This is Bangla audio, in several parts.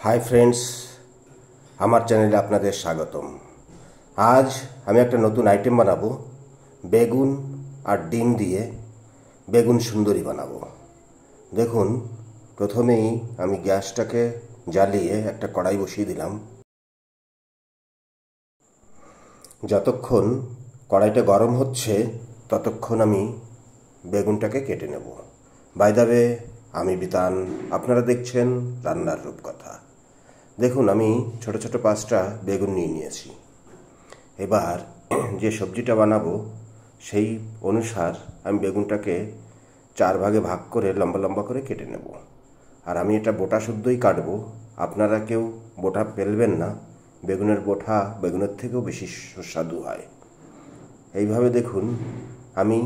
হাই ফ্রেন্ডস, আমার চ্যানেলে আপনাদের স্বাগতম। আজ আমি একটা নতুন আইটেম বানাবো। বেগুন আর ডিম দিয়ে বেগুন সুন্দরী বানাবো। দেখুন, প্রথমেই আমি গ্যাসটাকে জ্বালিয়ে একটা কড়াই বসিয়ে দিলাম। যতক্ষণ কড়াইটা গরম হচ্ছে ততক্ষণ আমি বেগুনটাকে কেটে নেব। বাই দ্য ওয়ে, আমি বিতান, আপনারা দেখছেন রান্নার রূপকথা। দেখুন, আমি ছোট ছোট 5টা বেগুন নিয়ে নিয়েছি। এবার যে সবজিটা বানাবো সেই অনুসার আমি বেগুনটাকে 4 ভাগে ভাগ করে লম্বা লম্বা করে কেটে নেব। আর আমি এটা বোটা শুদ্ধই কাটবো। আপনারা কেউ বোটা ফেলবেন না, বেগুনের বোটা বেগুনের থেকেও বেশি সুস্বাদু হয়। এইভাবে দেখুন, আমি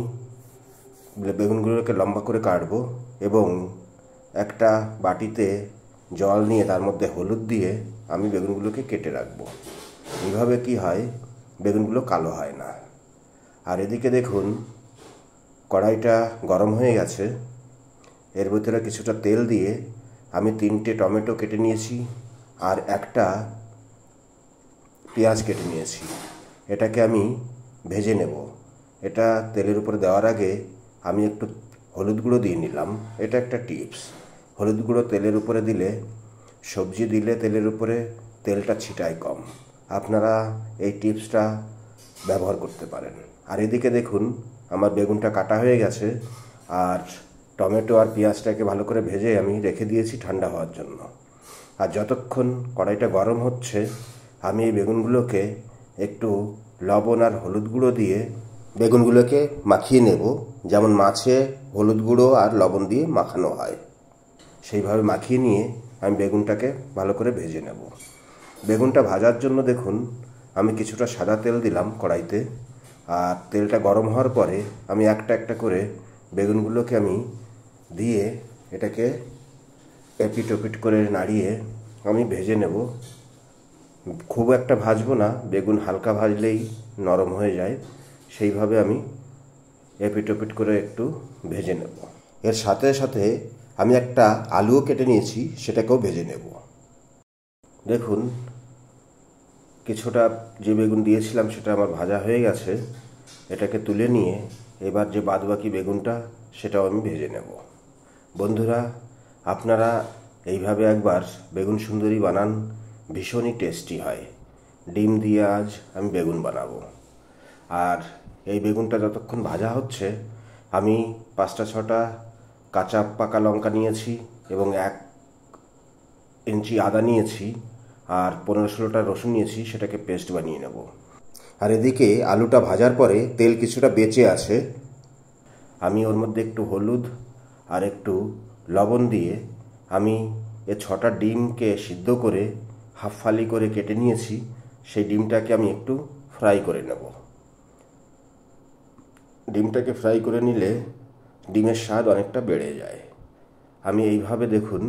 বেগুনগুলোকে লম্বা করে কাটবো এবং একটা বাটিতে জল নিয়ে তার মধ্যে হলুদ দিয়ে আমি বেগুনগুলোকে কেটে রাখবো। এইভাবে কি হয়, বেগুনগুলো কালো হয় না। আর এদিকে দেখুন, কড়াইটা গরম হয়ে গেছে। এর ভিতরে কিছুটা তেল দিয়ে আমি 3টে টমেটো কেটে নিয়েছি আর একটা পেঁয়াজ কেটে নিয়েছি। এটাকে আমি ভেজে নেব। এটা তেলের উপরে দেওয়ার আগে আমি একটু হলুদ গুঁড়ো দিয়ে নিলাম। এটা একটা টিপস। হলুদ গুঁড়ো তেলের উপরে দিলে, সবজি দিলে তেলের উপরে তেলটা ছিটায় কম। আপনারা এই টিপসটা ব্যবহার করতে পারেন। আর এদিকে দেখুন, আমার বেগুনটা কাটা হয়ে গেছে আর টমেটো আর পেঁয়াজটাকে ভালো করে ভেজে আমি রেখে দিয়েছি ঠান্ডা হওয়ার জন্য। আর যতক্ষণ কড়াইটা গরম হচ্ছে আমি এই বেগুনগুলোকে একটু লবণ আর হলুদ গুঁড়ো দিয়ে বেগুনগুলোকে মাখিয়ে নেব, যেমন মাছে হলুদ গুঁড়ো আর লবণ দিয়ে মাখানো হয়। সেইভাবে মাখিয়ে নিয়ে আমি বেগুনটাকে ভালো করে ভেজে নেব। বেগুনটা ভাজার জন্য দেখুন, আমি কিছুটা সাদা তেল দিলাম কড়াইতে। আর তেলটা গরম হওয়ার পরে আমি একটা একটা করে বেগুনগুলোকে আমি দিয়ে এটাকে এপিট ওপিট করে নাড়িয়ে আমি ভেজে নেব। খুব একটা ভাজবো না, বেগুন হালকা ভাজলেই নরম হয়ে যায়। সেইভাবে আমি এপিট ওপিট করে একটু ভেজে নেব। এর সাথে সাথে আমি একটা আলুও কেটে নিয়েছি, সেটাকেও ভেজে নেব। দেখুন, কিছুটা যে বেগুন দিয়েছিলাম সেটা আমার ভাজা হয়ে গেছে। এটাকে তুলে নিয়ে এবার যে বাদবাকি বেগুনটা সেটাও আমি ভেজে নেব। বন্ধুরা, আপনারা এইভাবে একবার বেগুন সুন্দরী বানান, ভীষণই টেস্টি হয়। ডিম দিয়ে আজ আমি বেগুন বানাবো। আর এই বেগুনটা যতক্ষণ ভাজা হচ্ছে আমি 5টা-6টা কাঁচা পাকা লঙ্কা নিয়েছি এবং 1 ইঞ্চি আদা নিয়েছি আর 15-16টা রসুন নিয়েছি, সেটাকে পেস্ট বানিয়ে নেব। আর এদিকে আলুটা ভাজার পরে তেল কিছুটা বেঁচে আছে, আমি ওর মধ্যে একটু হলুদ আর একটু লবণ দিয়ে আমি 6টা ডিমকে সিদ্ধ করে হাফ ফালি করে কেটে নিয়েছি। সেই ডিমটাকে আমি একটু ফ্রাই করে নেব। ডিমটাকে ফ্রাই করে নিলে ডিমের স্বাদ অনেকটা বেড়ে যায়। আমি এইভাবে দেখুন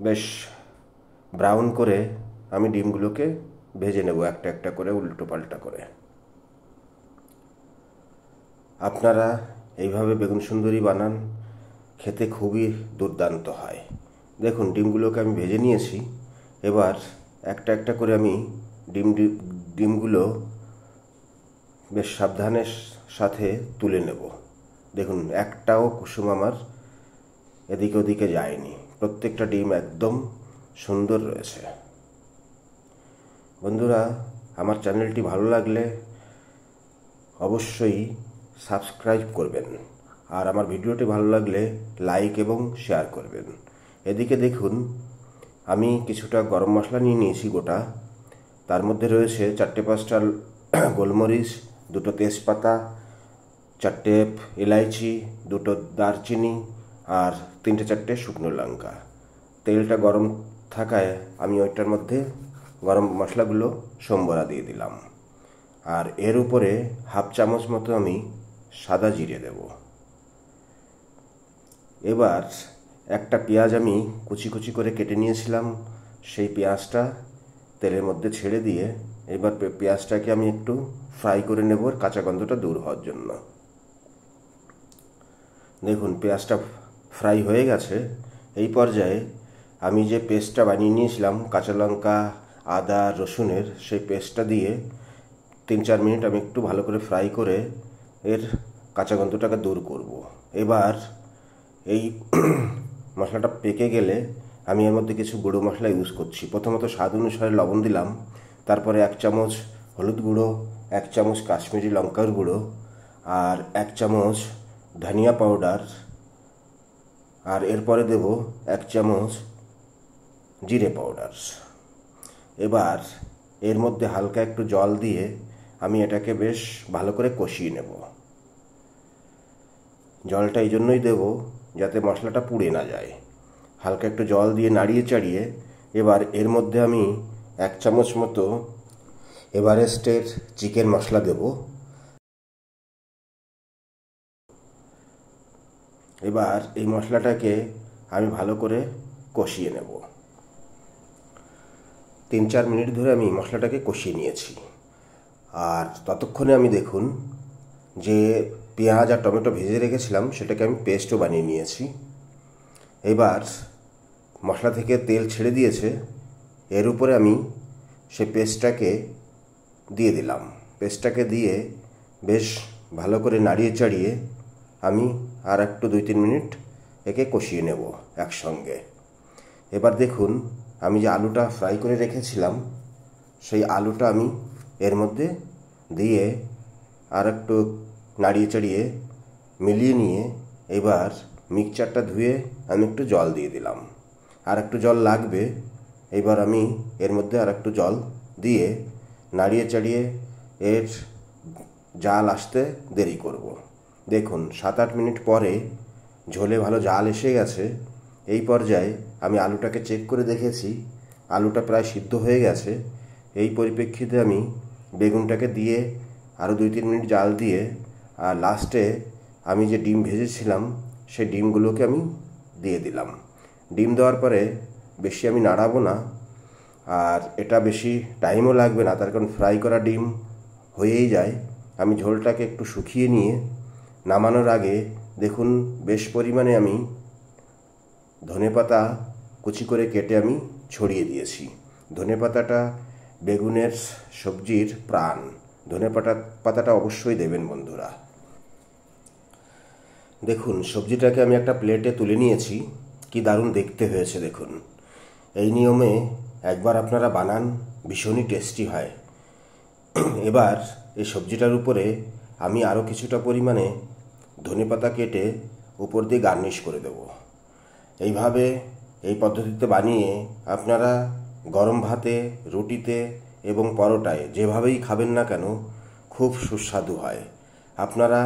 বেশ ব্রাউন করে আমি ডিমগুলোকে ভেজে নেব, একটা একটা করে উল্টো পাল্টা করে। আপনারা এইভাবে বেগুন সুন্দরী বানান, খেতে খুবই দুর্দান্ত হয়। দেখুন, ডিমগুলোকে আমি ভেজে নিয়েছি। এবার একটা একটা করে আমি ডিমগুলো বেশ সাবধানের সাথে তুলে নেব। দেখুন, একটাও কুসুম আমার এদিকে ওদিকে যায়নি, প্রত্যেকটা ডিম একদম সুন্দর রয়েছে। বন্ধুরা, আমার চ্যানেলটি ভালো লাগলে অবশ্যই সাবস্ক্রাইব করবেন আর আমার ভিডিওটি ভালো লাগলে লাইক এবং শেয়ার করবেন। এদিকে দেখুন, আমি কিছুটা গরম মশলা নিয়ে নিয়েছি গোটা। তার মধ্যে রয়েছে 4-5টা গোলমরিচ, 2টো তেজপাতা, 4টে এলাইচি, 2টো দারচিনি আর 3টে-4টে শুকনো লঙ্কা। তেলটা গরম থাকায় আমি ওইটার মধ্যে গরম মশলাগুলো সম্বরা দিয়ে দিলাম। আর এর উপরে হাফ চামচ মতো আমি সাদা জিরে দেব। এবার একটা পেঁয়াজ আমি কুচি কুচি করে কেটে নিয়েছিলাম, সেই পেঁয়াজটা তেলের মধ্যে ছেড়ে দিয়ে এবার পেঁয়াজটাকে আমি একটু ফ্রাই করে নেব কাঁচা গন্ধটা দূর হওয়ার জন্য। দেখুন, পেঁয়াজটা ফ্রাই হয়ে গেছে। এই পর্যায়ে আমি যে পেস্টটা বানিয়ে নিয়েছিলাম কাঁচা লঙ্কা, আদা, রসুনের, সেই পেস্টটা দিয়ে 3-4 মিনিট আমি একটু ভালো করে ফ্রাই করে এর কাঁচা গন্ধটাকে দূর করব। এবার এই মশলাটা পেকে গেলে আমি এর মধ্যে কিছু গুঁড়ো মশলা ইউজ করছি। প্রথমত স্বাদ অনুসারে লবণ দিলাম, তারপরে 1 চামচ হলুদ গুঁড়ো, 1 চামচ কাশ্মীরি লঙ্কার গুঁড়ো, আর 1 চামচ ধনিয়া পাউডার, আর এরপরে দেব 1 চামচ জিরে পাউডার। এবার এর মধ্যে হালকা একটু জল দিয়ে আমি এটাকে বেশ ভালো করে কষিয়ে নেব। জলটা এই জন্যই দেব যাতে মশলাটা পুড়ে না যায়। হালকা একটু জল দিয়ে নাড়িয়ে চাড়িয়ে এবার এর মধ্যে আমি 1 চামচ মতো এভারেস্টের চিকেন মশলা দেব। এবার এই মশলাটাকে আমি ভালো করে কষিয়ে নেব। 3-4 মিনিট ধরে আমি মশলাটাকে কষিয়ে নিয়েছি। আর ততক্ষণে আমি দেখুন যে পেঁয়াজ আর টমেটো ভেজে রেখেছিলাম সেটাকে আমি পেস্টও বানিয়ে নিয়েছি। এবার মশলা থেকে তেল ছেড়ে দিয়েছে, এর উপরে আমি সেই পেস্টটাকে দিয়ে দিলাম। পেস্টটাকে দিয়ে বেশ ভালো করে নাড়িয়ে চাড়িয়ে আমি আর একটু 2-3 মিনিট একে কষিয়ে নেব একসঙ্গে। এবার দেখুন আমি যে আলুটা ফ্রাই করে রেখেছিলাম সেই আলুটা আমি এর মধ্যে দিয়ে আর একটু নাড়িয়ে চাড়িয়ে মিলিয়ে নিয়ে এবার মিক্সচারটা ধুয়ে আমি একটু জল দিয়ে দিলাম। আর একটু জল লাগবে, এবার আমি এর মধ্যে আর একটু জল দিয়ে নাড়িয়ে চাড়িয়ে এর জাল আসতে দেরি করব। দেখুন 7-8 মিনিট পরে ঝোলে ভালো জাল এসে গেছে। এই পর্যায়ে আমি আলুটাকে চেক করে দেখেছি, আলুটা প্রায় সিদ্ধ হয়ে গেছে। এই পরিপ্রেক্ষিতে আমি বেগুনটাকে দিয়ে আরও 2-3 মিনিট জাল দিয়ে আর লাস্টে আমি যে ডিম ভেজেছিলাম সেই ডিমগুলোকে আমি দিয়ে দিলাম। ডিম দেওয়ার পরে বেশি আমি নাড়াবো না, আর এটা বেশি টাইমও লাগবে না, তার কারণ ফ্রাই করা ডিম হয়েই যায়। আমি ঝোলটাকে একটু শুকিয়ে নিয়ে নামানোর আগে দেখুন বেশ পরিমাণে আমি ধনেপাতা কুচি করে কেটে আমি ছড়িয়ে দিয়েছি। ধনেপাতাটা বেগুনের সবজির প্রাণ, ধনেপাতাটা অবশ্যই দেবেন বন্ধুরা। দেখুন সবজিটাকে আমি একটা প্লেটে তুলে নিয়েছি, কি দারুণ দেখতে হয়েছে দেখুন। এই নিয়মে একবার আপনারা বানান, ভীষণই টেস্টি হয়। এবার এই সবজিটার উপরে আমি আরও কিছুটা পরিমাণে ধনেপাতা কেটে উপর দিয়ে গার্নিশ করে দেব। এইভাবে এই পদ্ধতিতে বানিয়ে আপনারা গরম ভাতে, রুটিতে এবং পরোটায় যেভাবেই খাবেন না কেন খুব সুস্বাদু হয়। আপনারা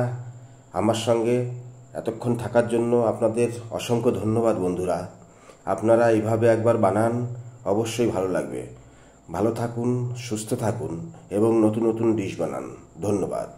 আমার সঙ্গে এতক্ষণ থাকার জন্য আপনাদের অসংখ্য ধন্যবাদ বন্ধুরা। আপনারা এইভাবে একবার বানান, অবশ্যই ভালো লাগবে। ভালো থাকুন, সুস্থ থাকুন এবং নতুন নতুন ডিশ বানান। ধন্যবাদ।